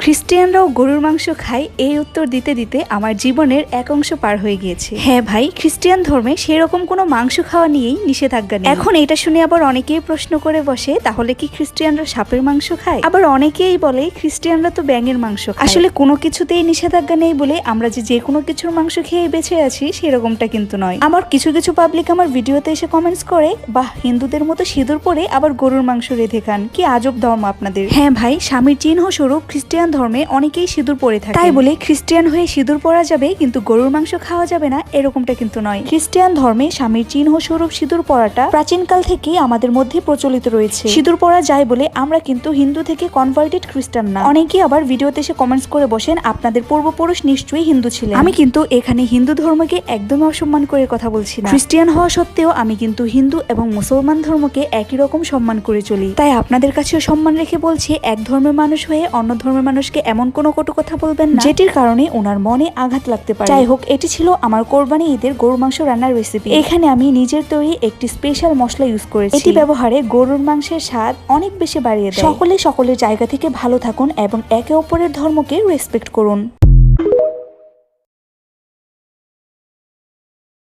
খ্রিস্টিয়ানরাও গরুর মাংস খায়, এই উত্তর দিতে দিতে আমার জীবনের এক অংশ পার হয়ে গিয়েছে। হ্যাঁ ভাই, খ্রিস্টিয়ান ধর্মে সেরকম কোনো মাংস খাওয়া নিয়েই নিষেধাজ্ঞা নেই। এখন এটা শুনে আবার অনেকেই প্রশ্ন করে বসে, তাহলে কি খ্রিস্টিয়ানরা সাপের মাংস খায়? আবার অনেকেই বলে খ্রিস্টিয়ানরা তো ব্যাঙের মাংস খায়। আসলে কোনো কিছুতেই নিষেধাজ্ঞা নেই বলে আমরা যে কোনো কিছুর মাংস খেয়ে বেঁচে আছি সেরকমটা কিন্তু নয়। আমার কিছু পাবলিক আমার ভিডিওতে এসে কমেন্টস করে, বাহ, হিন্দুদের মতো সিঁদুর পরে আবার গরুর মাংস রেঁধে খান, কি আজব ধর্ম আপনাদের। হ্যাঁ ভাই, স্বামীর চিহ্ন স্বরূপ খ্রিস্টিয়ান ধর্মে অনেকেই সিঁদুর পরে থাকে, তাই বলে খ্রিস্টিয়ান হয়ে সিঁদুর পরা যাবে কিন্তু গরুর মাংস খাওয়া যাবে না, এরকমটা কিন্তু নয়। খ্রিস্টিয়ান ধর্মে স্বামীর চিহ্ন স্বরূপ সিঁদুর পরাটা প্রাচীনকাল থেকেই আমাদের মধ্যে প্রচলিত রয়েছে। সিঁদুর পরা যায় বলে আমরা কিন্তু হিন্দু থেকে কনভার্টেড খ্রিস্টান না। অনেকেই আবার ভিডিওতে এসে কমেন্টস করে বসেন, আপনাদের পূর্বপুরুষ নিশ্চয়ই হিন্দু ছিলেন। আমি কিন্তু এখানে হিন্দু ধর্মকে একদমই অসম্মান করে কথা বলছি না। খ্রিস্টিয়ান হওয়া সত্ত্বেও আমি কিন্তু হিন্দু এবং মুসলমান ধর্মকে একই রকম সম্মান করে চলি। তাই আপনাদের কাছেও সম্মান রেখে বলছি, এক ধর্মের মানুষ হয়ে অন্য ধর্মের মানুষকে এমন কোনো কটু কথা বলবেন না যেটির কারণে ওনার মনে আঘাত লাগতে পারে। যাই হোক, এটি ছিল আমার কোরবানি ঈদের গরুর মাংস রান্নার রেসিপি। এখানে আমি নিজের তৈরি একটি স্পেশাল মশলা ইউজ করেছি। এটি ব্যবহারে গরুর মাংসের স্বাদ অনেক বেশি বাড়িয়ে দেয়। সকলের জায়গা থেকে ভালো থাকুন এবং একে অপরের ধর্মকে রেসপেক্ট করুন।